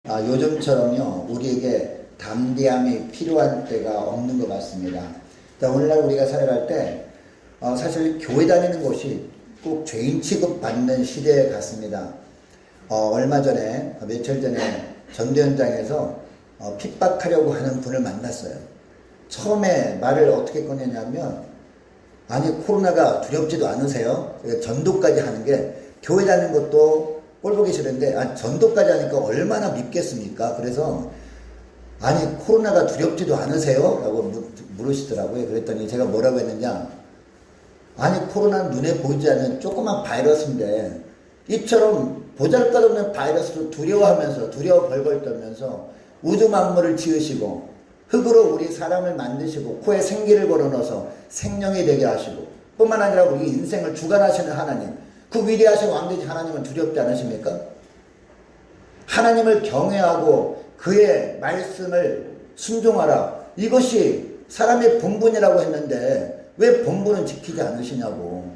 요즘처럼요, 우리에게 담대함이 필요한 때가 없는 것 같습니다. 오늘날 우리가 살아갈 때, 사실 교회 다니는 곳이 꼭 죄인 취급받는 시대 같습니다. 얼마 전에, 며칠 전에 전도 현장에서 핍박하려고 하는 분을 만났어요. 처음에 말을 어떻게 꺼내냐면, 아니, 코로나가 두렵지도 않으세요? 전도까지 하는 게, 교회 다니는 것도 꼴보기 싫은데, 전도까지 하니까 얼마나 믿겠습니까? 그래서, 아니, 코로나가 두렵지도 않으세요? 라고 물으시더라고요. 그랬더니 제가 뭐라고 했느냐? 아니, 코로나는 눈에 보이지 않는 조그만 바이러스인데, 이처럼 보잘것없는 바이러스를 두려워하면서, 두려워 벌벌 떨면서, 우주 만물을 지으시고, 흙으로 우리 사람을 만드시고, 코에 생기를 걸어넣어서 생명이 되게 하시고, 뿐만 아니라 우리 인생을 주관하시는 하나님, 그 위대하신 왕되신 하나님은 두렵지 않으십니까? 하나님을 경외하고 그의 말씀을 순종하라. 이것이 사람의 본분이라고 했는데 왜 본분은 지키지 않으시냐고.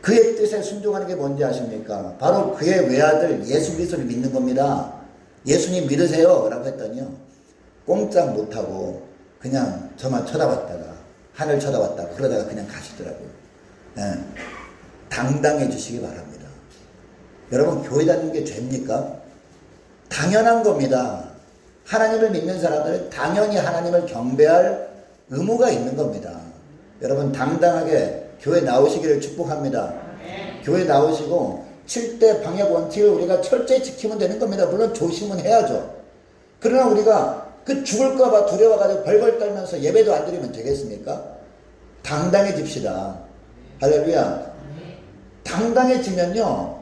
그의 뜻에 순종하는 게 뭔지 아십니까? 바로 그의 외아들 예수 그리스도를 믿는 겁니다. 예수님 믿으세요 라고 했더니요, 꼼짝 못하고 그냥 저만 쳐다봤다가 하늘 쳐다봤다가 그러다가 그냥 가시더라고요. 네. 당당해지시기 바랍니다. 여러분, 교회 다니는 게 죄입니까? 당연한 겁니다. 하나님을 믿는 사람들은 당연히 하나님을 경배할 의무가 있는 겁니다. 여러분, 당당하게 교회 나오시기를 축복합니다. 교회 나오시고 7대 방역 원칙을 우리가 철저히 지키면 되는 겁니다. 물론 조심은 해야죠. 그러나 우리가 그 죽을까봐 두려워가지고 벌벌 떨면서 예배도 안 드리면 되겠습니까? 당당해집시다. 할렐루야. 당당해지면요,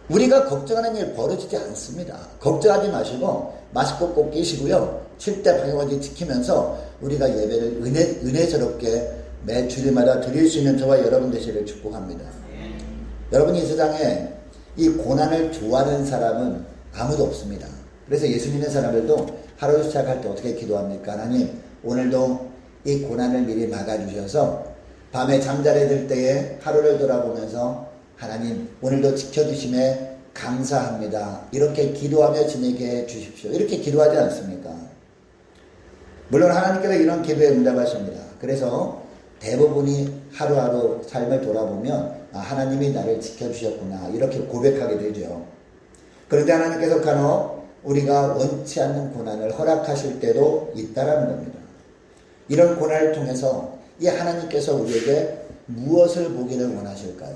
우리가 걱정하는 일 벌어지지 않습니다. 걱정하지 마시고 마스크 꼭 끼시고요, 7대 방역원칙 지키면서 우리가 예배를 은혜스럽게 매 주일마다 드릴 수 있는 저와 여러분 되시기를 축복합니다. 여러분이 이 세상에 이 고난을 좋아하는 사람은 아무도 없습니다. 그래서 예수 믿는 사람들도 하루 시작할 때 어떻게 기도합니까? 하나님, 오늘도 이 고난을 미리 막아주셔서 밤에 잠자리 들 때에 하루를 돌아보면서 하나님, 오늘도 지켜주심에 감사합니다. 이렇게 기도하며 지내게 해 주십시오. 이렇게 기도하지 않습니까? 물론 하나님께서 이런 기도에 응답하십니다. 그래서 대부분이 하루하루 삶을 돌아보면 하나님이 나를 지켜주셨구나, 이렇게 고백하게 되죠. 그런데 하나님께서 간혹 우리가 원치 않는 고난을 허락하실 때도 있다라는 겁니다. 이런 고난을 통해서 이 하나님께서 우리에게 무엇을 보기를 원하실까요?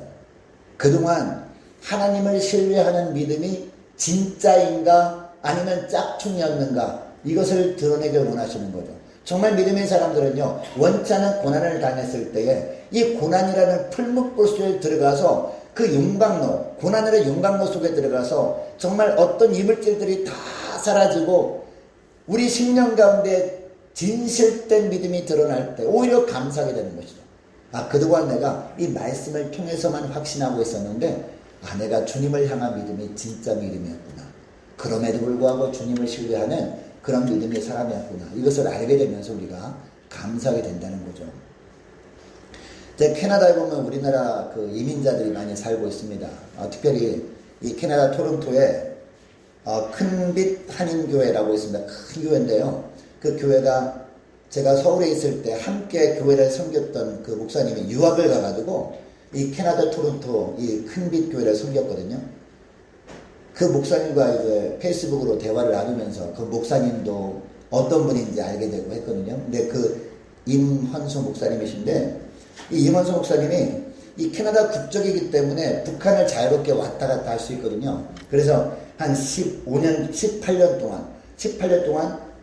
그동안 하나님을 신뢰하는 믿음이 진짜인가 아니면 짝퉁이었는가, 이것을 드러내길 원하시는 거죠. 정말 믿음의 사람들은요, 원치 않은 고난을 당했을 때에 이 고난이라는 풀무불 속에 들어가서 그 용광로, 고난이라는 용광로 속에 들어가서 정말 어떤 이물질들이 다 사라지고 우리 심령 가운데 진실된 믿음이 드러날 때 오히려 감사하게 되는 것이죠. 그동안 내가 이 말씀을 통해서만 확신하고 있었는데, 내가 주님을 향한 믿음이 진짜 믿음이었구나. 그럼에도 불구하고 주님을 신뢰하는 그런 믿음의 사람이었구나. 이것을 알게 되면서 우리가 감사하게 된다는 거죠. 캐나다에 보면 우리나라 그 이민자들이 많이 살고 있습니다. 특별히 이 캐나다 토론토에 큰빛 한인교회라고 있습니다. 큰 교회인데요. 그 교회가 제가 서울에 있을 때 함께 교회를 섬겼던 그 목사님이 유학을 가가지고 이 캐나다 토론토 이 큰빛 교회를 섬겼거든요. 그 목사님과 이제 페이스북으로 대화를 나누면서 그 목사님도 어떤 분인지 알게 되고 했거든요. 근데 그 임헌수 목사님이신데, 이 임헌수 목사님이 이 캐나다 국적이기 때문에 북한을 자유롭게 왔다 갔다 할 수 있거든요. 그래서 한 18년 동안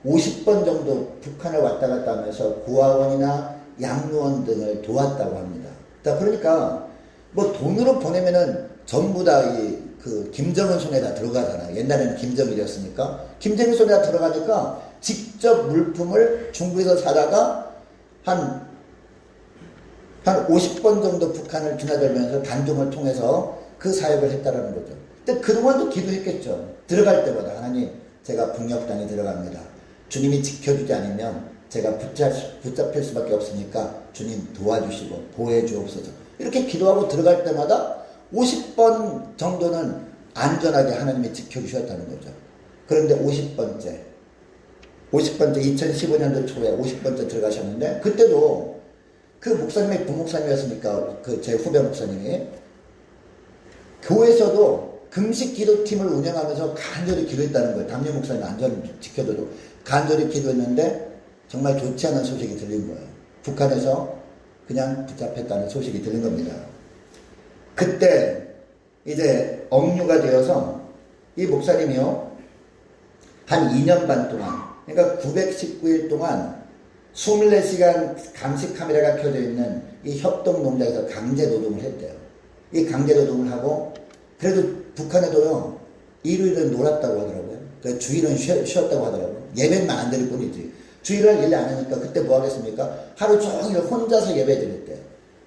50번 정도 북한을 왔다 갔다 하면서 고아원이나 양로원 등을 도왔다고 합니다. 그러니까 뭐 돈으로 보내면은 전부 다 그 김정은 손에 다 들어가잖아요. 옛날에는 김정일이었으니까. 김정일 손에 다 들어가니까 직접 물품을 중국에서 사다가 한 50번 정도 북한을 드나들면서 단둥을 통해서 그 사역을 했다라는 거죠. 근데 그동안도 기도했겠죠. 들어갈 때마다 하나님, 제가 북녘 땅에 들어갑니다. 주님이 지켜주지 않으면 제가 붙잡힐 수밖에 없으니까 주님 도와주시고 보호해 주옵소서. 이렇게 기도하고 들어갈 때마다 50번 정도는 안전하게 하나님이 지켜주셨다는 거죠. 그런데 50번째 2015년도 초에 50번째 들어가셨는데, 그때도 그 목사님이 부목사님이었으니까, 그 제 후배 목사님이 교회에서도 금식 기도팀을 운영하면서 간절히 기도했다는 거예요. 담임 목사님 안전 지켜줘도 간절히 기도했는데 정말 좋지 않은 소식이 들린 거예요. 북한에서 그냥 붙잡혔다는 소식이 들린 겁니다. 그때 이제 억류가 되어서 이 목사님이요, 한 2년 반 동안, 그러니까 919일 동안 24시간 감시 카메라가 켜져 있는 이 협동농장에서 강제 노동을 했대요. 이 강제 노동을 하고, 그래도 북한에도요, 일요일은 놀았다고 하더라고요. 그러니까 주일은 쉬었다고 하더라고요. 예배만 안 드릴 뿐이지. 주일을 일 안 하니까 그때 뭐 하겠습니까? 하루 종일 혼자서 예배 드렸대요.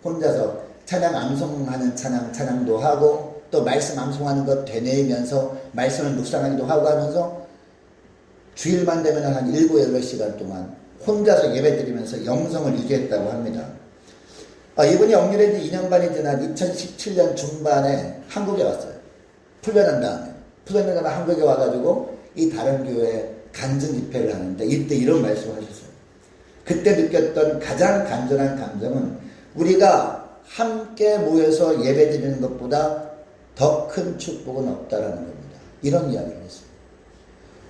혼자서 찬양 암송하는 찬양도 하고, 또 말씀 암송하는 것 되뇌이면서 말씀을 묵상하기도 하고 하면서 주일만 되면 한 7, 8시간 동안 혼자서 예배 드리면서 영성을 유지했다고 합니다. 이분이 억류된 지 2년 반이 지난 2017년 중반에 한국에 왔어요. 풀려난 다음에 한국에 와가지고 이 다른 교회에 간증 집회를 하는데, 이때 이런 말씀을 하셨어요. 그때 느꼈던 가장 간절한 감정은 우리가 함께 모여서 예배 드리는 것보다 더 큰 축복은 없다라는 겁니다. 이런 이야기를 했어요.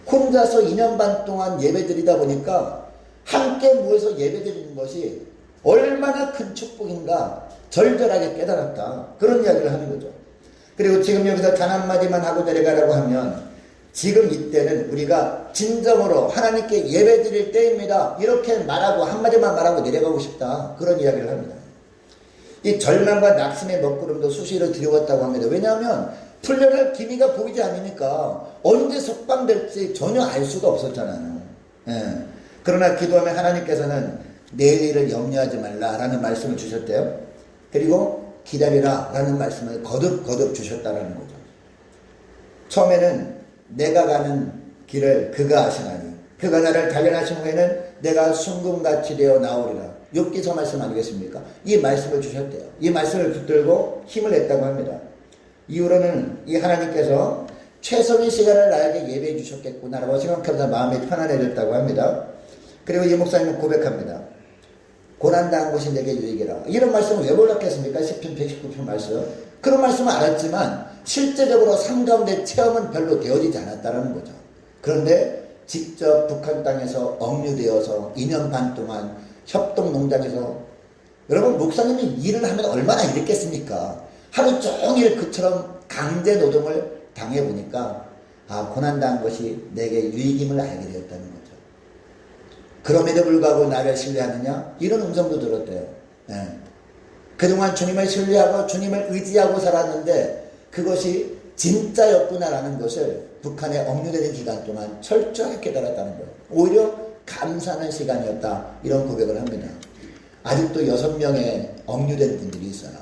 혼자서 2년 반 동안 예배 드리다 보니까 함께 모여서 예배 드리는 것이 얼마나 큰 축복인가 절절하게 깨달았다. 그런 이야기를 하는 거죠. 그리고 지금 여기서 단 한마디만 하고 내려가라고 하면, 지금 이때는 우리가 진정으로 하나님께 예배 드릴 때입니다. 이렇게 말하고 한마디만 말하고 내려가고 싶다. 그런 이야기를 합니다. 이 절망과 낙심의 먹구름도 수시로 들여왔다고 합니다. 왜냐하면 풀려날 기미가 보이지 않으니까 언제 석방될지 전혀 알 수가 없었잖아요. 예. 그러나 기도하면 하나님께서는 내일 일을 염려하지 말라라는 말씀을 주셨대요. 그리고 기다리라 라는 말씀을 거듭 주셨다라는 거죠. 처음에는 내가 가는 길을 그가 아시나니 그가 나를 단련하신 후에는 내가 순금같이 되어 나오리라. 욥기서 말씀 아니겠습니까? 이 말씀을 주셨대요. 이 말씀을 붙들고 힘을 냈다고 합니다. 이후로는 이 하나님께서 최선의 시간을 나에게 예배해 주셨겠구나라고 생각하면서 마음이 편안해졌다고 합니다. 그리고 이 목사님은 고백합니다. 고난당한 것이 내게 유익이라. 이런 말씀을 왜 몰랐겠습니까? 시편 119편 말씀. 그런 말씀을 알았지만 실제적으로 삶 가운데 체험은 별로 되어지지 않았다는 거죠. 그런데 직접 북한 땅에서 억류되어서 2년 반 동안 협동농장에서, 여러분 목사님이 일을 하면 얼마나 일했겠습니까? 하루 종일 그처럼 강제 노동을 당해보니까 고난당한 것이 내게 유익임을 알게 되었다는 거죠. 그럼에도 불구하고 나를 신뢰하느냐? 이런 음성도 들었대요. 예. 그동안 주님을 신뢰하고 주님을 의지하고 살았는데 그것이 진짜였구나라는 것을 북한에 억류되는 기간 동안 철저하게 깨달았다는 거예요. 오히려 감사하는 시간이었다. 이런 고백을 합니다. 아직도 6명의 억류된 분들이 있어요.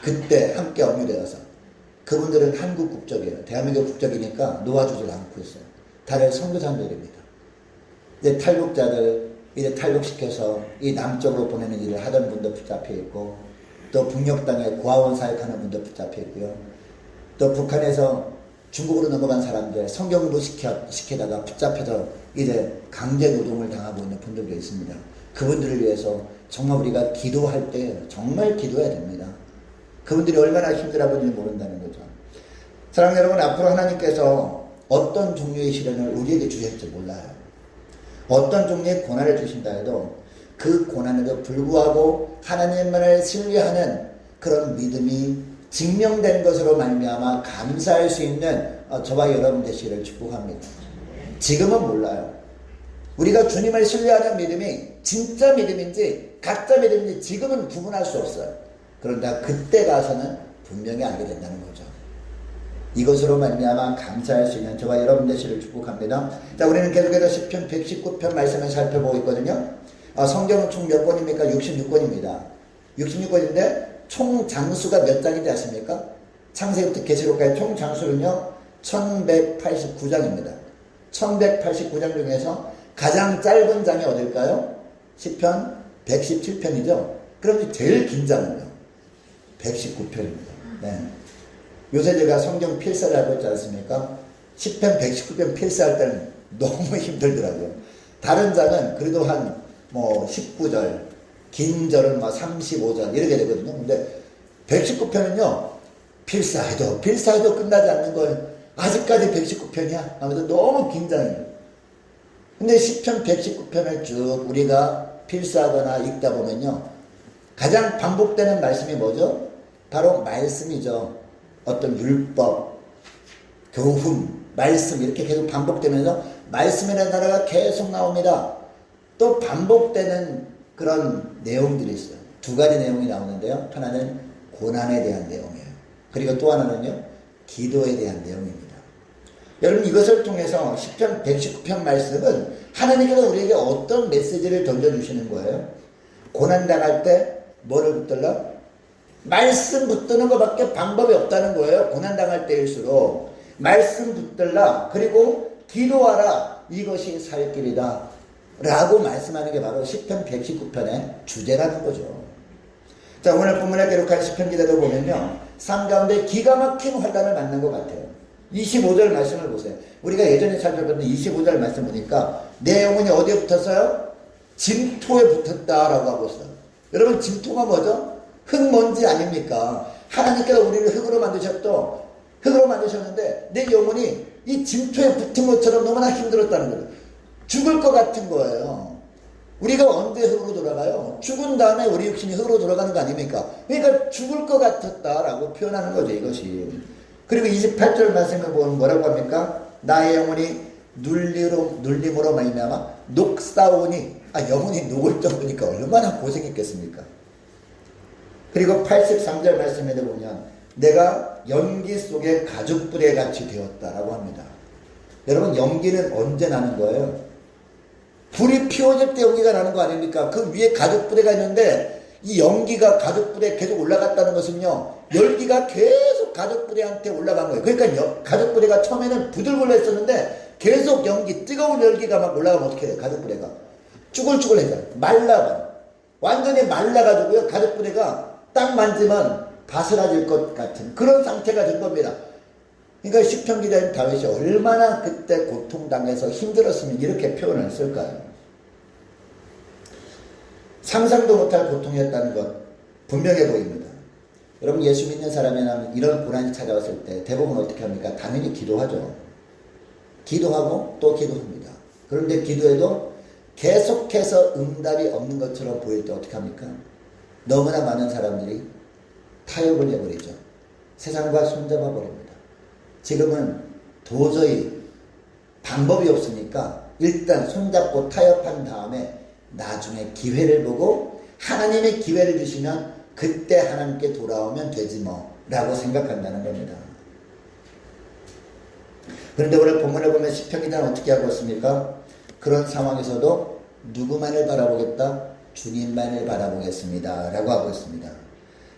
그때 함께 억류되어서. 그분들은 한국 국적이에요. 대한민국 국적이니까 놓아주질 않고 있어요. 다른 선교사들입니다. 이제 탈북자들 이제 탈북시켜서 이 남쪽으로 보내는 일을 하던 분도 붙잡혀 있고, 또 북녘 땅에 고아원 사역하는 분도 붙잡혀 있고요. 또 북한에서 중국으로 넘어간 사람들 성경 공부 시키다가 붙잡혀서 이제 강제 노동을 당하고 있는 분들도 있습니다. 그분들을 위해서 정말 우리가 기도할 때 정말 기도해야 됩니다. 그분들이 얼마나 힘들어하는지 모른다는 거죠. 사랑하는 여러분, 앞으로 하나님께서 어떤 종류의 시련을 우리에게 주실지 몰라요. 어떤 종류의 고난을 주신다 해도 그 고난에도 불구하고 하나님만을 신뢰하는 그런 믿음이 증명된 것으로 말미암아 감사할 수 있는 저와 여러분 되시기를 축복합니다. 지금은 몰라요. 우리가 주님을 신뢰하는 믿음이 진짜 믿음인지 가짜 믿음인지 지금은 구분할 수 없어요. 그런데 그때 가서는 분명히 알게 된다는 거죠. 이것으로 말미암아 감사할 수 있는 저와 여러분 되시기를 축복합니다. 자, 우리는 계속해서 시편 119편 말씀을 살펴보고 있거든요. 성경은 총 몇 권입니까? 66권입니다. 66권인데 총 장수가 몇 장인지 아십니까? 창세기부터 계시록까지 총 장수는요 1189장입니다. 1189장 중에서 가장 짧은 장이 어딜까요? 시편 117편이죠. 그럼 제일 긴 장은요 119편입니다. 네. 요새 제가 성경 필사를 하고 있지 않습니까? 10편, 119편 필사할 때는 너무 힘들더라고요. 다른 장은 그래도 한 뭐 19절, 긴 절은 막 35절 이렇게 되거든요. 근데 119편은요, 필사해도 끝나지 않는 걸 아직까지 119편이야? 하면서 너무 긴장해요. 근데 10편, 119편을 쭉 우리가 필사하거나 읽다 보면요, 가장 반복되는 말씀이 뭐죠? 바로 말씀이죠. 어떤 율법, 교훈, 말씀 이렇게 계속 반복되면서 말씀이라는 단어가 계속 나옵니다. 또 반복되는 그런 내용들이 있어요. 두 가지 내용이 나오는데요. 하나는 고난에 대한 내용이에요. 그리고 또 하나는요, 기도에 대한 내용입니다. 여러분, 이것을 통해서 10편, 119편 말씀은 하나님께서 우리에게 어떤 메시지를 던져주시는 거예요? 고난당할 때 뭐를 붙들라? 말씀 붙드는 것밖에 방법이 없다는 거예요. 고난당할 때일수록 말씀 붙들라, 그리고 기도하라, 이것이 살 길이다 라고 말씀하는 게 바로 10편 119편의 주제라는 거죠. 자, 오늘 본문에 기록한 10편 기대도 보면요, 삶 가운데 기가 막힌 환난을 만난 것 같아요. 25절 말씀을 보세요. 우리가 예전에 살펴봤던 25절 말씀 보니까 내 영혼이 어디에 붙었어요? 진토에 붙었다라고 하고 있어요. 여러분, 진토가 뭐죠? 흙먼지 아닙니까? 하나님께서 우리를 흙으로 만드셨는데 내 영혼이 이 진토에 붙은 것처럼 너무나 힘들었다는 거예요. 죽을 것 같은 거예요. 우리가 언제 흙으로 돌아가요? 죽은 다음에 우리 육신이 흙으로 돌아가는 거 아닙니까? 그러니까 죽을 것 같았다라고 표현하는 거죠, 이것이. 그리고 28절 말씀을 보면 뭐라고 합니까? 나의 영혼이 눌림으로 말미암아 녹사오니, 영혼이 녹을 정도니까 얼마나 고생했겠습니까? 그리고 83절 말씀에도 보면 내가 연기 속에 가죽불에 같이 되었다라고 합니다. 여러분, 연기는 언제 나는 거예요? 불이 피워질 때 연기가 나는 거 아닙니까? 그 위에 가죽불에가 있는데 이 연기가 가죽불에 계속 올라갔다는 것은요, 열기가 계속 가죽불에한테 올라간 거예요. 그러니까 가죽불에가 처음에는 부들불러 했었는데 계속 연기, 뜨거운 열기가 막 올라가면 어떻게 돼요? 가죽불에가 쭈글쭈글해져요. 말라가요. 완전히 말라가지고요, 가죽불에가 딱 만지면 바스라질 것 같은 그런 상태가 된 겁니다. 그러니까 시편 기자인 다윗이 얼마나 그때 고통당해서 힘들었으면 이렇게 표현을 했을까요? 상상도 못할 고통이었다는 것 분명해 보입니다. 여러분, 예수 믿는 사람이라면 이런 고난이 찾아왔을 때 대부분 어떻게 합니까? 당연히 기도하죠. 기도하고 또 기도합니다. 그런데 기도해도 계속해서 응답이 없는 것처럼 보일 때 어떻게 합니까? 너무나 많은 사람들이 타협을 해버리죠. 세상과 손잡아 버립니다. 지금은 도저히 방법이 없으니까 일단 손잡고 타협한 다음에 나중에 기회를 보고 하나님의 기회를 주시면 그때 하나님께 돌아오면 되지 뭐 라고 생각한다는 겁니다. 그런데 오늘 본문을 보면 시편기자는 어떻게 하고 있습니까? 그런 상황에서도 누구만을 바라보겠다? 주님만을 바라보겠습니다 라고 하고 있습니다.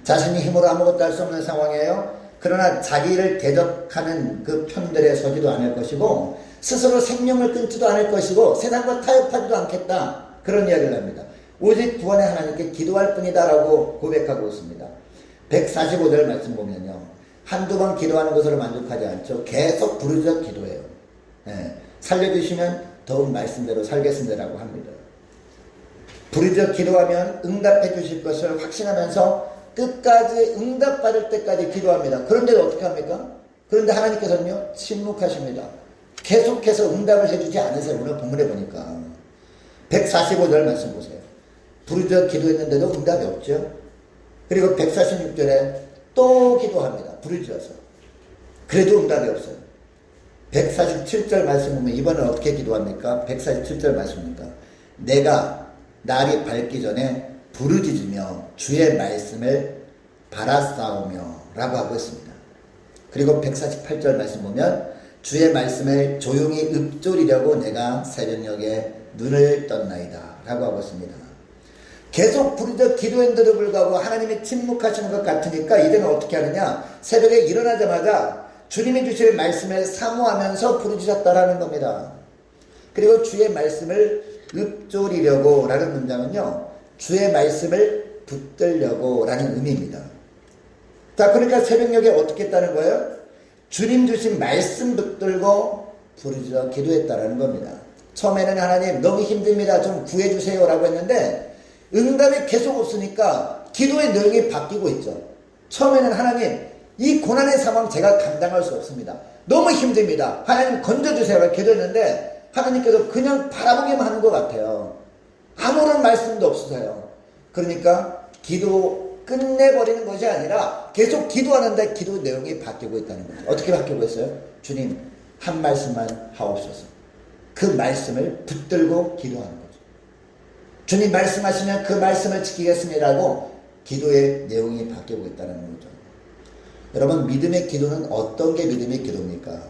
자신이 힘으로 아무것도 할 수 없는 상황이에요. 그러나 자기를 대적하는 그 편들에 서지도 않을 것이고 스스로 생명을 끊지도 않을 것이고 세상과 타협하지도 않겠다, 그런 이야기를 합니다. 오직 구원의 하나님께 기도할 뿐이다 라고 고백하고 있습니다. 145절 말씀 보면요, 한두 번 기도하는 것으로 만족하지 않죠. 계속 부르짖어 기도해요. 살려주시면 더욱 말씀대로 살겠습니다 라고 합니다. 부르짖어 기도하면 응답해 주실 것을 확신하면서 끝까지 응답받을 때까지 기도합니다. 그런데 어떻게 합니까? 그런데 하나님께서는요, 침묵하십니다. 계속해서 응답을 해주지 않으세요. 오늘 본문에 보니까 145절 말씀 보세요. 부르짖어 기도했는데도 응답이 없죠. 그리고 146절에 또 기도합니다. 부르짖어서. 그래도 응답이 없어요. 147절 말씀 보면 이번엔 어떻게 기도합니까? 147절 말씀입니다. 내가 날이 밝기 전에 부르짖으며 주의 말씀을 바라싸우며 라고 하고 있습니다. 그리고 148절 말씀 보면 주의 말씀을 조용히 읊조리려고 내가 새벽녘에 눈을 떴나이다 라고 하고 있습니다. 계속 부르짖어 기도했는데도 불구하고 하나님이 침묵하시는 것 같으니까 이제는 어떻게 하느냐, 새벽에 일어나자마자 주님이 주실 말씀을 사모하면서 부르짖었다라는 겁니다. 그리고 주의 말씀을 읊조리려고 라는 문장은요, 주의 말씀을 붙들려고 라는 의미입니다. 자, 그러니까 새벽녘에 어떻게 했다는 거예요? 주님 주신 말씀 붙들고 부르짖어 기도했다라는 겁니다. 처음에는 하나님 너무 힘듭니다. 좀 구해주세요 라고 했는데 응답이 계속 없으니까 기도의 내용이 바뀌고 있죠. 처음에는 하나님 이 고난의 상황 제가 감당할 수 없습니다. 너무 힘듭니다. 하나님 건져주세요 라고 기도했는데 하나님께서 그냥 바라보기만 하는 것 같아요. 아무런 말씀도 없으세요. 그러니까 기도 끝내버리는 것이 아니라 계속 기도하는데 기도 내용이 바뀌고 있다는 거죠. 어떻게 바뀌고 있어요? 주님 한 말씀만 하옵소서. 그 말씀을 붙들고 기도하는 거죠. 주님 말씀하시면 그 말씀을 지키겠습니다라고 기도의 내용이 바뀌고 있다는 거죠. 여러분 믿음의 기도는 어떤 게 믿음의 기도입니까?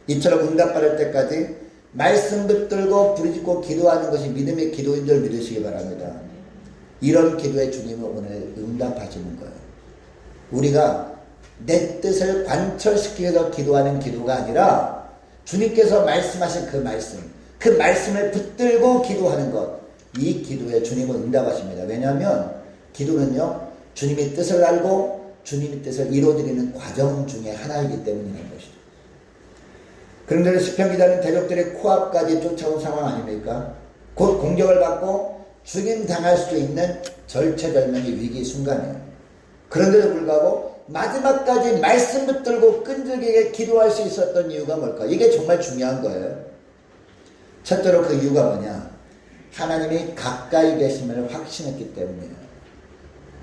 이처럼 응답받을 때까지 말씀 붙들고 부르짖고 기도하는 것이 믿음의 기도인 줄 믿으시기 바랍니다. 이런 기도에 주님은 오늘 응답하시는 거예요. 우리가 내 뜻을 관철시키려서 기도하는 기도가 아니라 주님께서 말씀하신 그 말씀을 붙들고 기도하는 것, 이 기도에 주님은 응답하십니다. 왜냐하면 기도는요 주님의 뜻을 알고 주님의 뜻을 이루어드리는 과정 중에 하나이기 때문이라는 것이죠. 그런데 시편 기자는 대적들의 코앞까지 쫓아온 상황 아닙니까? 곧 공격을 받고 죽임당할 수 있는 절체절명의 위기 순간이에요. 그런데도 불구하고 마지막까지 말씀 붙들고 끈질기게 기도할 수 있었던 이유가 뭘까? 이게 정말 중요한 거예요. 첫째로 그 이유가 뭐냐? 하나님이 가까이 계심을 확신했기 때문이에요.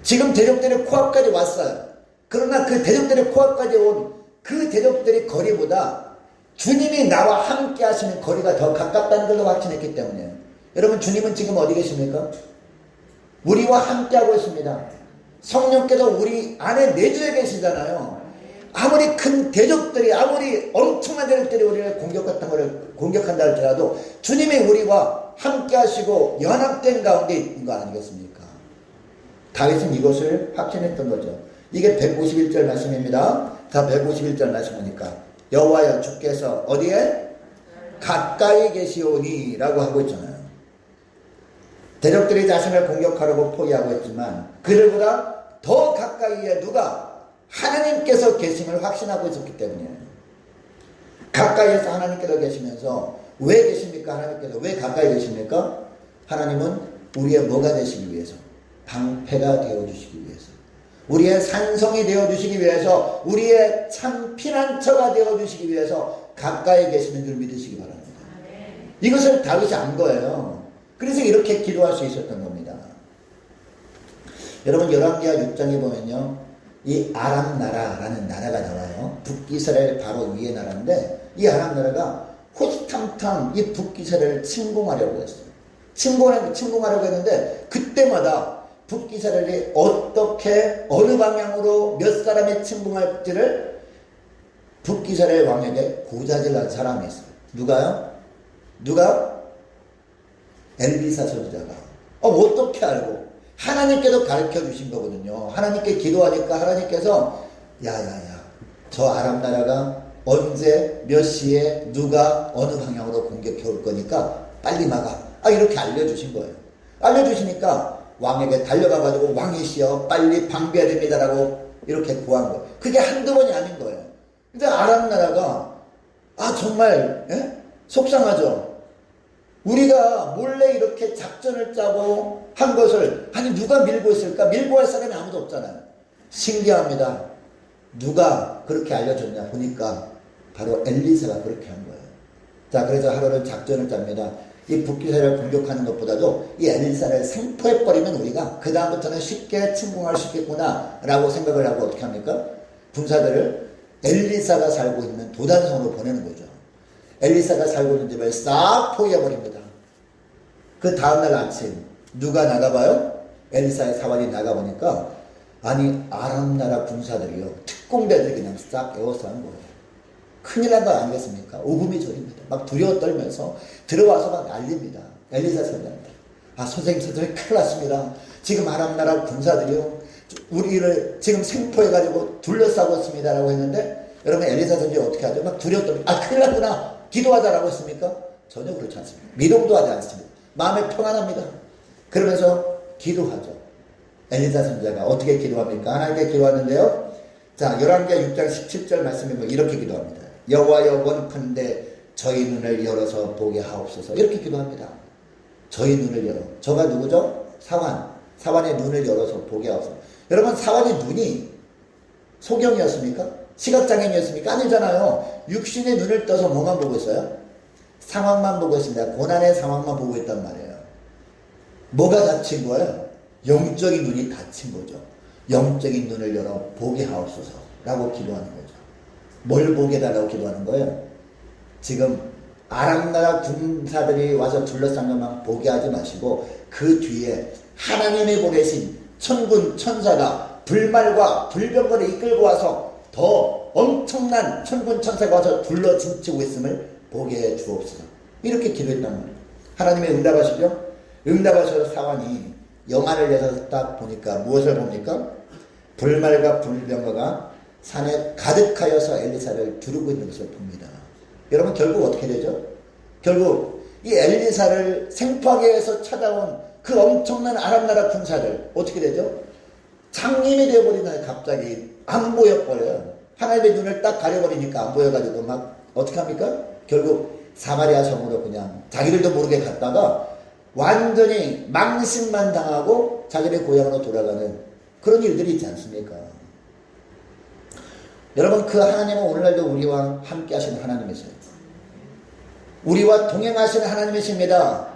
지금 대적들의 코앞까지 왔어요. 그러나 그 대적들의 코앞까지 온 그 대적들의 거리보다 주님이 나와 함께 하시는 거리가 더 가깝다는 걸 확신했기 때문이에요. 여러분 주님은 지금 어디 계십니까? 우리와 함께하고 있습니다. 성령께서 우리 안에 내주에 계시잖아요. 아무리 큰 대적들이 아무리 엄청난 대적들이 우리를 공격한다 할지라도 주님이 우리와 함께 하시고 연합된 가운데 있는 거 아니겠습니까? 다윗은 이것을 확신했던 거죠. 이게 151절 말씀입니다. 자, 151절 말씀 보니까 여호와여 주께서 어디에? 가까이 계시오니 라고 하고 있잖아요. 대적들이 자신을 공격하려고 포위하고 있지만 그들보다 더 가까이에 누가? 하나님께서 계심을 확신하고 있었기 때문이에요. 가까이에서 하나님께서 계시면서 왜 계십니까? 하나님께서 왜 가까이 계십니까? 하나님은 우리의 뭐가 되시기 위해서? 방패가 되어주시기 위해서, 우리의 산성이 되어주시기 위해서, 우리의 참 피난처가 되어주시기 위해서 가까이 계시는 줄 믿으시기 바랍니다. 이것을 다윗이 안 거예요. 그래서 이렇게 기도할 수 있었던 겁니다. 여러분 열왕기하 6장에 보면요, 이 아람 나라라는 나라가 나와요. 북이스라엘 바로 위의 나라인데 이 아람 나라가 호시탐탐 이 북이스라엘을 침공하려고 했어요. 침공하려고 했는데 그때마다 북이스라엘이 어떻게 어느 방향으로 몇 사람이 침공할지를 북이스라엘 왕에게 고자질한 사람이 있어요. 누가요? 누가? 엘리사 선지자가. 어떻게 알고? 하나님께도 가르쳐 주신 거거든요. 하나님께 기도하니까 하나님께서 야야야 저 아람 나라가 언제 몇 시에 누가 어느 방향으로 공격해 올 거니까 빨리 막아. 이렇게 알려주신 거예요. 알려주시니까 왕에게 달려가가지고 왕이시여 빨리 방비해야 됩니다라고 이렇게 구한 거예요. 그게 한두 번이 아닌 거예요. 근데 아람 나라가 정말 속상하죠. 우리가 몰래 이렇게 작전을 짜고 한 것을 누가 밀고 있을까? 밀고 할 사람이 아무도 없잖아요. 신기합니다. 누가 그렇게 알려줬냐 보니까 바로 엘리사가 그렇게 한 거예요. 자, 그래서 하루는 작전을 짭니다. 이 북이스라엘을 공격하는 것보다도 이 엘리사를 생포해버리면 우리가 그 다음부터는 쉽게 침공할 수 있겠구나 라고 생각을 하고 어떻게 합니까? 군사들을 엘리사가 살고 있는 도단성으로 보내는 거죠. 엘리사가 살고 있는 집을 싹 포위해버립니다. 그 다음날 아침 누가 나가봐요? 엘리사의 사환이 나가보니까 아람 나라 군사들이요, 특공대들이 그냥 싹 에워싸 한 거예요. 큰일 난 거 아니겠습니까? 오금이 저립니다. 막 두려워 떨면서 들어와서 막 난립니다. 엘리사 선장한테. 선생님 큰일 났습니다. 지금 아람 나라 군사들이요 우리를 지금 생포해가지고 둘러싸고 있습니다 라고 했는데, 여러분 엘리사 선생이 어떻게 하죠? 막 두려워 떨면서 큰일 났구나 기도하자라고 했습니까? 전혀 그렇지 않습니다. 미동도 하지 않습니다. 마음에 평안합니다. 그러면서 기도하죠. 엘리사 선지자가 어떻게 기도합니까? 하나님께 기도하는데요, 자, 열왕기하 6장 17절 말씀에 뭐 이렇게 기도합니다. 여호와여 원컨대 저희 눈을 열어서 보게 하옵소서. 이렇게 기도합니다. 저희 눈을 열어. 저가 누구죠? 사환. 사환의 눈을 열어서 보게 하옵소서. 여러분, 사환의 눈이 소경이었습니까? 시각장애인이었습니까? 아니잖아요. 육신의 눈을 떠서 뭐만 보고 있어요? 상황만 보고 있습니다. 고난의 상황만 보고 있단 말이에요. 뭐가 닫힌 거예요? 영적인 눈이 닫힌 거죠. 영적인 눈을 열어 보게 하옵소서 라고 기도하는 거죠. 뭘 보게 해달라고 기도하는 거예요? 지금 아람나라 군사들이 와서 둘러싼 것만 보게 하지 마시고 그 뒤에 하나님이 보내신 천군 천사가 불말과 불병거를 이끌고 와서 더 엄청난 천군 천사가 와서 둘러 진치고 있음을 보게 해 주옵소서. 이렇게 기도했단 말이에요. 하나님이 응답하시죠? 응답하셔서 사환이 영안을 내서 딱 보니까 무엇을 봅니까? 불말과 불병거가 산에 가득하여서 엘리사를 두르고 있는 것을 봅니다. 여러분, 결국 어떻게 되죠? 결국 이 엘리사를 생포하기 위해서 찾아온 그 엄청난 아람나라 군사들 어떻게 되죠? 장님이 되어버리나요? 갑자기 안 보여버려요. 하나님의 눈을 딱 가려버리니까 안 보여가지고 막 어떻게 합니까? 결국 사마리아 성으로 그냥 자기들도 모르게 갔다가 완전히 망신만 당하고 자기네 고향으로 돌아가는 그런 일들이 있지 않습니까? 여러분, 그 하나님은 오늘날도 우리와 함께 하시는 하나님이세요. 우리와 동행하시는 하나님이십니다.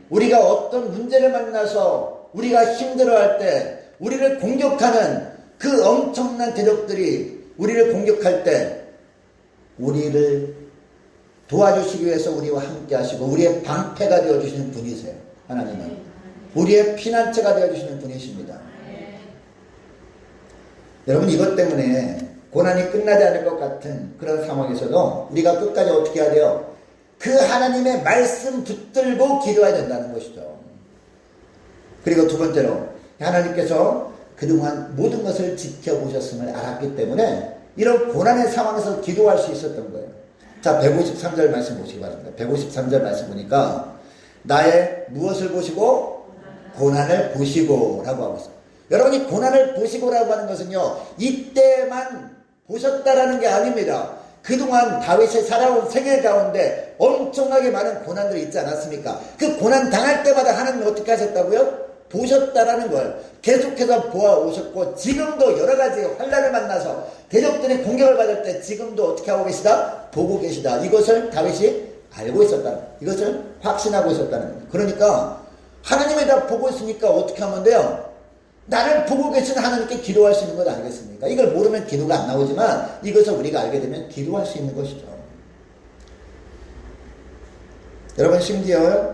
우리가 어떤 문제를 만나서 우리가 힘들어할 때 우리를 공격하는 그 엄청난 대적들이 우리를 공격할 때 우리를 도와주시기 위해서 우리와 함께 하시고 우리의 방패가 되어주시는 분이세요. 하나님은 우리의 피난처가 되어주시는 분이십니다. 여러분, 이것 때문에 고난이 끝나지 않을 것 같은 그런 상황에서도 우리가 끝까지 어떻게 해야 돼요? 그 하나님의 말씀 붙들고 기도해야 된다는 것이죠. 그리고 두 번째로 하나님께서 그동안 모든 것을 지켜보셨음을 알았기 때문에 이런 고난의 상황에서 기도할 수 있었던 거예요. 자, 153절 말씀 보시기 바랍니다. 153절 말씀 보니까 나의 무엇을 보시고? 고난을 보시고 라고 하고 있어요. 여러분이 고난을 보시고 라고 하는 것은요, 이때만 보셨다라는 게 아닙니다. 그동안 다윗이 살아온 생애 가운데 엄청나게 많은 고난들이 있지 않았습니까? 그 고난 당할 때마다 하나님은 어떻게 하셨다고요? 보셨다라는 걸 계속해서 보아오셨고 지금도 여러 가지 환난을 만나서 대적들이 공격을 받을 때 지금도 어떻게 하고 계시다? 보고 계시다. 이것을 다윗이 알고 있었다. 이것을 확신하고 있었다는 거예요. 그러니까 하나님이 다 보고 있으니까 어떻게 하면 돼요? 나를 보고 계신 하나님께 기도할 수 있는 것 아니겠습니까? 이걸 모르면 기도가 안 나오지만 이것을 우리가 알게 되면 기도할 수 있는 것이죠. 여러분, 심지어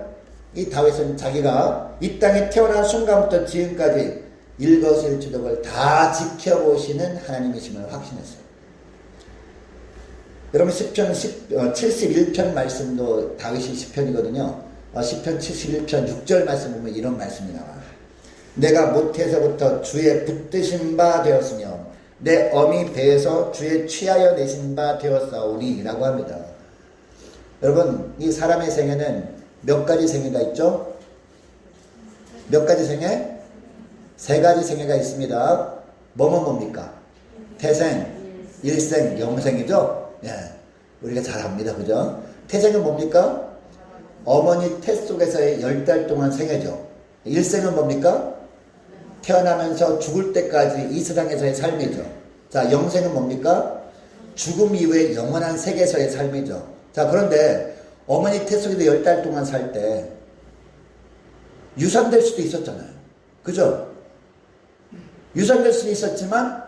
이 다윗은 자기가 이 땅에 태어난 순간부터 지금까지 일거수일투족을 다 지켜보시는 하나님이심을 확신했어요. 여러분, 시편 71편 말씀도 다윗이 시편이거든요. 시편 71편 6절 말씀 보면 이런 말씀이 나와요. 내가 모태에서부터 주의 붙드신 바 되었으며 내 어미 배에서 주의 취하여 내신 바 되었사오니 라고 합니다. 여러분, 이 사람의 생애는 몇 가지 생애가 있죠? 몇 가지 생애? 세 가지 생애가 있습니다. 뭐뭐 뭡니까? 태생, 일생, 영생이죠? 예, 우리가 잘 압니다. 그죠? 태생은 뭡니까? 어머니 태 속에서의 10달 동안 생애죠. 일생은 뭡니까? 태어나면서 죽을 때까지 이 세상에서의 삶이죠. 자, 영생은 뭡니까? 죽음 이후에 영원한 세계에서의 삶이죠. 자, 그런데 어머니 태 속에서 10달 동안 살 때 유산될 수도 있었잖아요. 그죠? 유산될 수도 있었지만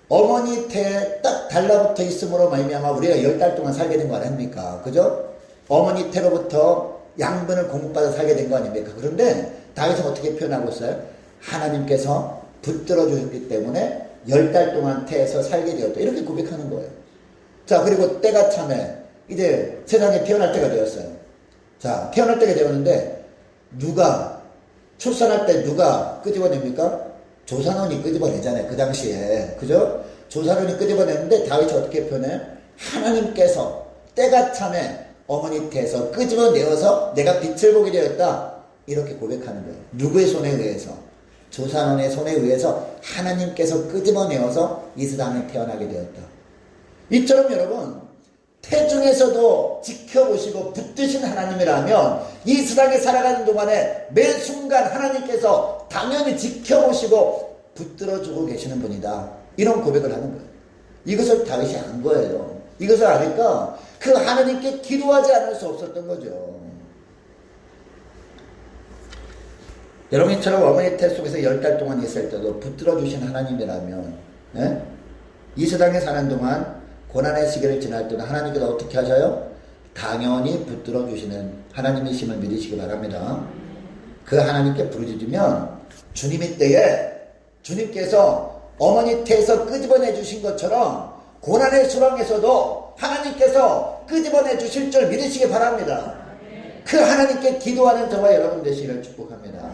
어머니 태에 딱 달라붙어 있음으로 말미암아 우리가 10달 동안 살게 된 거 아닙니까? 그죠? 어머니 태로부터 양분을 공급받아 살게 된 거 아닙니까? 그런데 다윗은 어떻게 표현하고 있어요? 하나님께서 붙들어 주셨기 때문에 10달 동안 태에서 살게 되었다. 이렇게 고백하는 거예요. 자, 그리고 때가 참에 이제 세상에 태어날 때가 되었어요. 자, 태어날 때가 되었는데 누가 출산할 때 누가 끄집어냅니까? 조산원이 끄집어내잖아요. 그 당시에. 그죠? 조산원이 끄집어냈는데 다윗이 어떻게 표현해요? 하나님께서 때가 참에 어머니 태에서 끄집어내어서 내가 빛을 보게 되었다. 이렇게 고백하는 거예요. 누구의 손에 의해서? 조상의 손에 의해서 하나님께서 끄집어내어서 이 세상에 태어나게 되었다. 이처럼 여러분, 태중에서도 지켜보시고 붙드신 하나님이라면 이 세상에 살아가는 동안에 매 순간 하나님께서 당연히 지켜보시고 붙들어주고 계시는 분이다. 이런 고백을 하는 거예요. 이것을 다윗이 안 거예요. 이것을 아니까 그 하나님께 기도하지 않을 수 없었던 거죠. 여러분처럼 어머니 태 속에서 10달 동안 있을 때도 붙들어주신 하나님이라면, 네? 이 세상에 사는 동안 고난의 시기를 지날 때는 하나님께서 어떻게 하셔요? 당연히 붙들어주시는 하나님이심을 믿으시기 바랍니다. 그 하나님께 부르짖으면 주님이 때에 주님께서 어머니 태에서 끄집어내 주신 것처럼 고난의 수렁에서도 하나님께서 끄집어내 주실 줄 믿으시기 바랍니다. 그 하나님께 기도하는 저와 여러분 되시기를 축복합니다.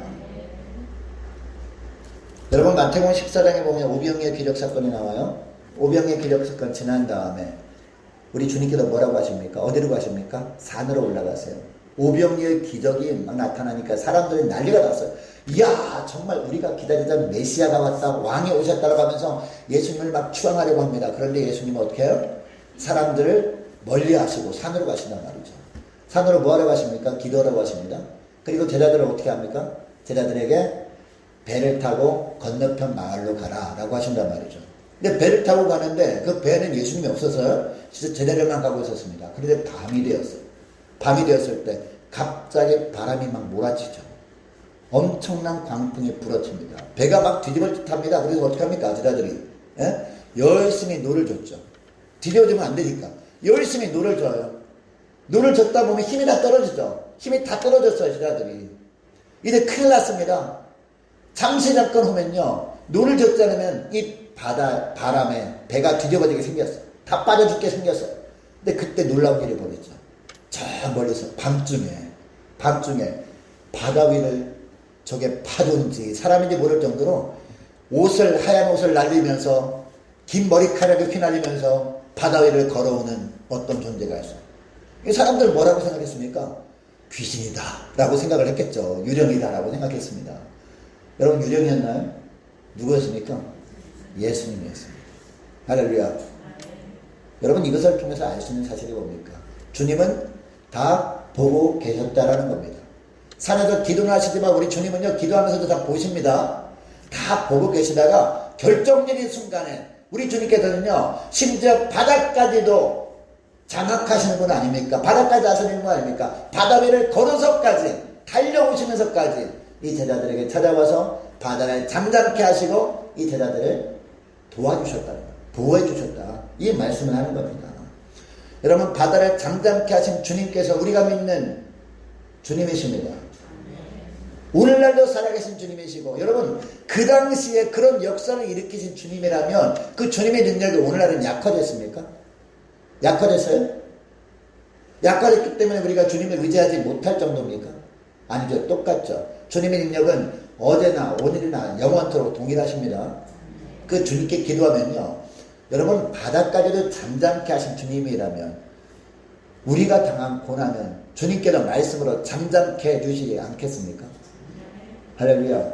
여러분 마태복음 14장에 보면 오병이의 기적 사건이 나와요. 오병이의 기적 사건 지난 다음에 우리 주님께서 뭐라고 하십니까? 어디로 가십니까? 산으로 올라가세요. 오병이의 기적이 막 나타나니까 사람들이 난리가 났어요. 이야, 정말 우리가 기다리던 메시아가 왔다, 왕이 오셨다고 하면서 예수님을 막 추앙하려고 합니다. 그런데 예수님은 어떻게 해요? 사람들을 멀리 하시고 산으로 가신단 말이죠. 산으로 뭐 하러 가십니까? 기도하러 가십니다. 그리고 제자들을 어떻게 합니까? 제자들에게 배를 타고 건너편 마을로 가라 라고 하신단 말이죠. 근데 배를 타고 가는데 그 배는 예수님이 없어서 진짜 제자들만 가고 있었습니다. 그런데 밤이 되었어요. 밤이 되었을 때 갑자기 바람이 막 몰아치죠. 엄청난 광풍이 불어칩니다. 배가 막 뒤집을 듯 합니다. 그래서 어떻게 합니까? 제자들이 열심히 노를 줬죠. 뒤집어지면 안 되니까 열심히 노를 줘요. 노를 줬다 보면 힘이 다 떨어지죠. 힘이 다 떨어졌어요. 제자들이. 이제 큰일 났습니다. 잠시 잠깐 후면요, 노를 젓지 않으면 이 바람에 배가 뒤집어지게 생겼어요. 다 빠져 죽게 생겼어요. 근데 그때 놀라운 일이 벌어졌죠. 저 멀리서 밤중에 바다 위를 저게 파도인지 사람인지 모를 정도로 하얀 옷을 날리면서 긴 머리카락을 휘날리면서 바다 위를 걸어오는 어떤 존재가 있어요. 이 사람들 뭐라고 생각했습니까? 귀신이다 라고 생각을 했겠죠. 유령이다 라고 생각했습니다. 여러분 유령이었나요? 누구였습니까? 예수님이었습니다. 할렐루야. 여러분 이것을 통해서 알 수 있는 사실이 뭡니까? 주님은 다 보고 계셨다라는 겁니다. 산에서 기도는 하시지만 우리 주님은요, 기도하면서도 다 보십니다. 다 보고 계시다가 결정적인 순간에 우리 주님께서는요, 심지어 바다까지도 장악하시는 분 아닙니까? 바다까지 하시는 분 아닙니까? 바다 위를 걸어서까지 달려오시면서까지 이 제자들에게 찾아와서 바다를 잠잠케 하시고 이 제자들을 도와주셨다는 거예요. 보호해 주셨다. 이 말씀을 하는 겁니다. 여러분 바다를 잠잠케 하신 주님께서 우리가 믿는 주님이십니다. 오늘날도 살아계신 주님이시고 여러분 그 당시에 그런 역사를 일으키신 주님이라면 그 주님의 능력이 오늘날은 약화됐습니까? 약화됐어요? 약화됐기 때문에 우리가 주님을 의지하지 못할 정도입니까? 아니죠. 똑같죠. 주님의 능력은 어제나 오늘이나 영원토록 동일하십니다. 그 주님께 기도하면요, 여러분 바다까지도 잠잠케 하신 주님이라면 우리가 당한 고난은 주님께서 말씀으로 잠잠케 해주시지 않겠습니까? 할렐루야.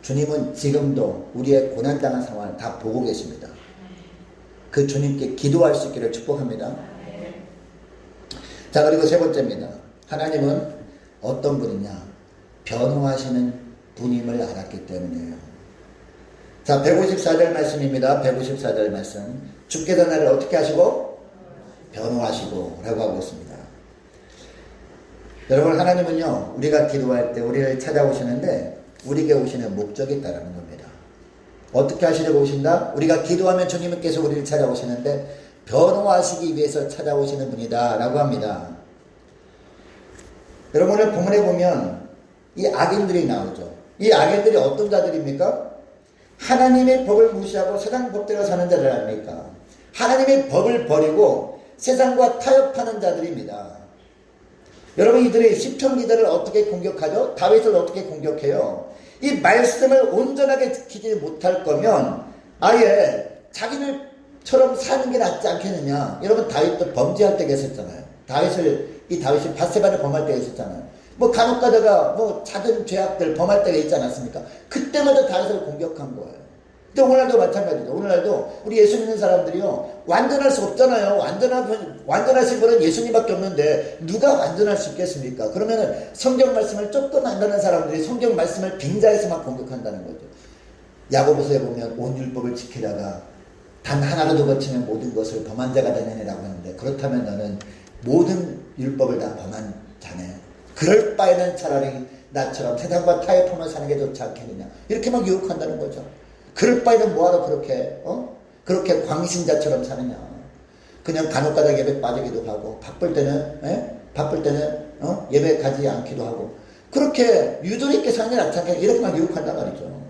주님은 지금도 우리의 고난당한 상황을 다 보고 계십니다. 그 주님께 기도할 수 있기를 축복합니다. 자, 그리고 세 번째입니다. 하나님은 어떤 분이냐? 변호하시는 분임을 알았기 때문이에요. 자, 154절 말씀입니다. 154절 말씀. 주께서 나를 어떻게 하시고? 변호하시고 라고 하고 있습니다. 여러분 하나님은요, 우리가 기도할 때 우리를 찾아오시는데 우리에게 오시는 목적이 있다는 겁니다. 어떻게 하시려고 오신다? 우리가 기도하면 주님께서 우리를 찾아오시는데 변호하시기 위해서 찾아오시는 분이다 라고 합니다. 여러분 오늘 본문에 보면 이 악인들이 나오죠. 이 악인들이 어떤 자들입니까? 하나님의 법을 무시하고 세상 법대로 사는 자들 아닙니까? 하나님의 법을 버리고 세상과 타협하는 자들입니다. 여러분 이들이 시편 기자를 어떻게 공격하죠? 다윗을 어떻게 공격해요? 이 말씀을 온전하게 지키지 못할 거면 아예 자기들처럼 사는 게 낫지 않겠느냐. 여러분 다윗도 범죄할 때가 있었잖아요. 다윗이 바세바를 범할 때가 있었잖아요. 뭐 간혹 가다가 뭐 작은 죄악들 범할 때가 있지 않았습니까? 그때마다 다윗을 공격한 거예요. 근데 오늘날도 마찬가지죠. 오늘날도 우리 예수 믿는 사람들이요, 완전할 수 없잖아요. 완전하신 분은 예수님밖에 없는데 누가 완전할 수 있겠습니까? 그러면은 성경 말씀을 조금 안다는 사람들이 성경 말씀을 빙자해서만 공격한다는 거죠. 야고보서에 보면 온 율법을 지키다가 단 하나라도 거치면 모든 것을 범한 자가 되느니라고 하는데, 그렇다면 너는 모든 율법을 다 범한 자네. 그럴 바에는 차라리 나처럼 세상과 타협 품을 사는 게 좋지 않겠느냐, 이렇게 막 유혹한다는 거죠. 그럴 바에는 뭐하러 그렇게 광신자처럼 사느냐. 그냥 간혹가다 예배 빠지기도 하고, 바쁠 때는 예배 가지 않기도 하고, 그렇게 유도리 있게 사는 게 낫지 않겠냐, 이렇게 막 유혹한단 말이죠.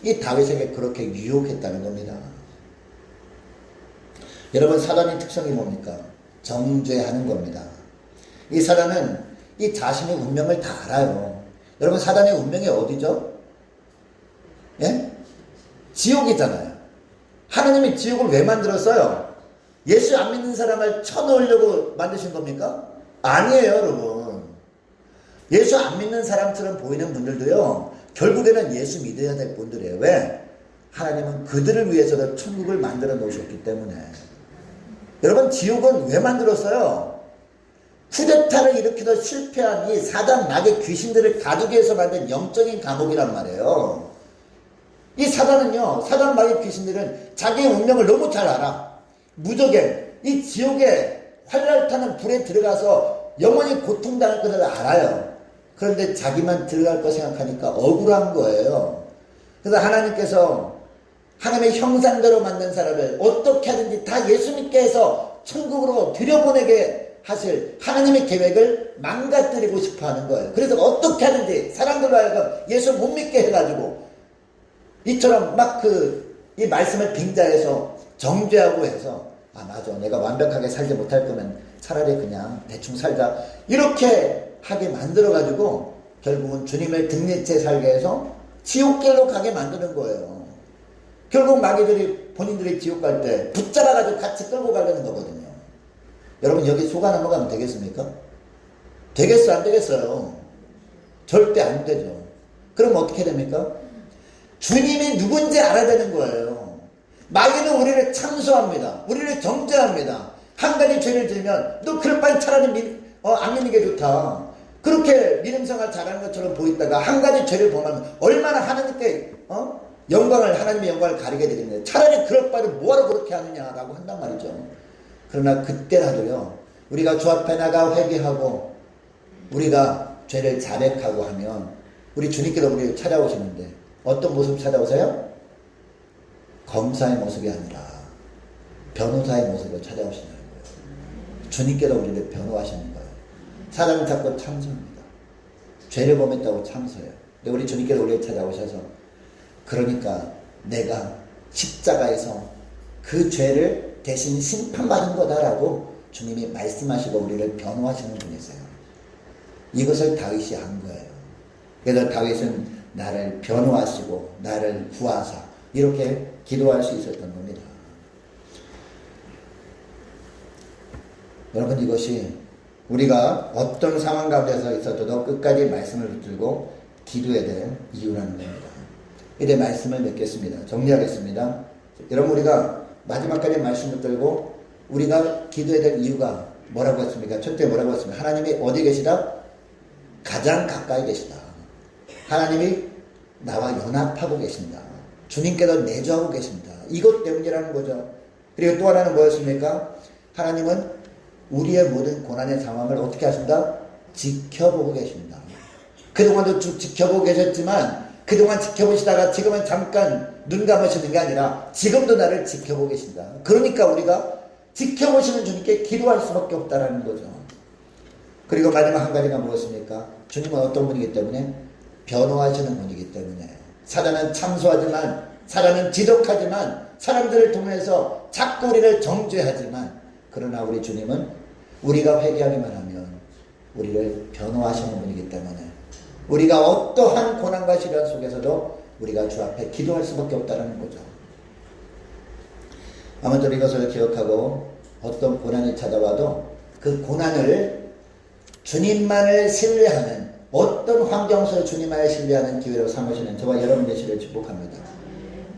이 다윗에게 그렇게 유혹했다는 겁니다. 여러분, 사단의 특성이 뭡니까? 정죄하는 겁니다. 이 사단은 이 자신의 운명을 다 알아요. 여러분, 사단의 운명이 어디죠? 예? 지옥이잖아요. 하나님이 지옥을 왜 만들었어요? 예수 안 믿는 사람을 쳐넣으려고 만드신 겁니까? 아니에요, 여러분. 예수 안 믿는 사람처럼 보이는 분들도요, 결국에는 예수 믿어야 될 분들이에요. 왜? 하나님은 그들을 위해서도 천국을 만들어 놓으셨기 때문에. 여러분, 지옥은 왜 만들었어요? 쿠데타를 일으키다 실패한 이 사단 마귀 귀신들을 가두기 위해서 만든 영적인 감옥이란 말이에요. 이 사단은요, 사단 마귀 귀신들은 자기의 운명을 너무 잘 알아. 무적에 이 지옥에 활랄 타는 불에 들어가서 영원히 고통당할 것을 알아요. 그런데 자기만 들어갈 거 생각하니까 억울한 거예요. 그래서 하나님께서 하나님의 형상대로 만든 사람을 어떻게 하든지 다 예수 믿게 해서 천국으로 들여보내게 하실 하나님의 계획을 망가뜨리고 싶어 하는 거예요. 그래서 어떻게 하든지 사람들로 하여금 예수 못 믿게 해가지고 이처럼 막 이 말씀을 빙자해서 정죄하고 해서, 아 맞아, 내가 완벽하게 살지 못할 거면 차라리 그냥 대충 살자, 이렇게 하게 만들어가지고 결국은 주님을 등리채 살게 해서 지옥길로 가게 만드는 거예요. 결국 마귀들이 본인들이 지옥 갈 때 붙잡아가지고 같이 끌고 가려는 거거든요. 여러분, 여기 속아 넘어가면 되겠습니까? 되겠어, 안 되겠어요? 절대 안 되죠. 그럼 어떻게 됩니까? 주님이 누군지 알아야 되는 거예요. 마귀는 우리를 참소합니다. 우리를 정죄합니다. 한 가지 죄를 지으면 너 그럴 바엔 차라리 안 믿는 게 좋다, 그렇게 믿음생활 잘하는 것처럼 보이다가 한 가지 죄를 범하면 얼마나 하나님께 하나님의 영광을 가리게 되겠네요. 차라리 그럴 바에는 뭐하러 그렇게 하느냐라고 한단 말이죠. 그러나 그때라도요, 우리가 주 앞에 나가 회개하고 우리가 죄를 자백하고 하면 우리 주님께서 우리를 찾아오시는데 어떤 모습 찾아오세요? 검사의 모습이 아니라 변호사의 모습으로 찾아오신다는 거예요. 주님께서 우리를 변호하시는 거예요. 사람을 잡고 참소합니다. 죄를 범했다고 참소해요. 근데 우리 주님께서 우리를 찾아오셔서, 그러니까 내가 십자가에서 그 죄를 대신 심판받은 거다라고 주님이 말씀하시고 우리를 변호하시는 분이세요. 이것을 다윗이 한 거예요. 그래서 다윗은 나를 변호하시고 나를 구하사, 이렇게 기도할 수 있었던 겁니다. 여러분, 이것이 우리가 어떤 상황 가운데서 있어도 끝까지 말씀을 붙들고 기도해야 될 이유라는 겁니다. 이제 말씀을 맺겠습니다. 정리하겠습니다. 여러분, 우리가 마지막까지 말씀을 붙들고 우리가 기도해야 될 이유가 뭐라고 했습니까? 첫째 뭐라고 했습니까? 하나님이 어디 계시다? 가장 가까이 계시다. 하나님이 나와 연합하고 계신다. 주님께서 내주하고 계십니다. 이것 때문이라는 거죠. 그리고 또 하나는 뭐였습니까? 하나님은 우리의 모든 고난의 상황을 어떻게 하신다? 지켜보고 계십니다. 그동안도 쭉 지켜보고 계셨지만, 그동안 지켜보시다가 지금은 잠깐 눈 감으시는 게 아니라 지금도 나를 지켜보고 계신다. 그러니까 우리가 지켜보시는 주님께 기도할 수밖에 없다라는 거죠. 그리고 마지막 한 가지가 무엇입니까? 주님은 어떤 분이기 때문에? 변호하시는 분이기 때문에. 사단은 참소하지만, 사단은 지독하지만, 사람들을 통해서 자꾸 우리를 정죄하지만, 그러나 우리 주님은 우리가 회개하기만 하면 우리를 변호하시는 분이기 때문에 우리가 어떠한 고난과 시련 속에서도 우리가 주 앞에 기도할 수밖에 없다는 거죠. 아무튼 이것을 기억하고 어떤 고난이 찾아와도 그 고난을 주님만을 신뢰하는 어떤 환경 속 주님만을 신뢰하는 기회로 삼으시는 저와 여러분 되시를 축복합니다.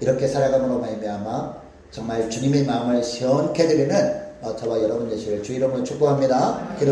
이렇게 살아감으로 말미암아 정말 주님의 마음을 시원케 드리는 저와 여러분 되시를 주 이름으로 축복합니다. 기도합니다.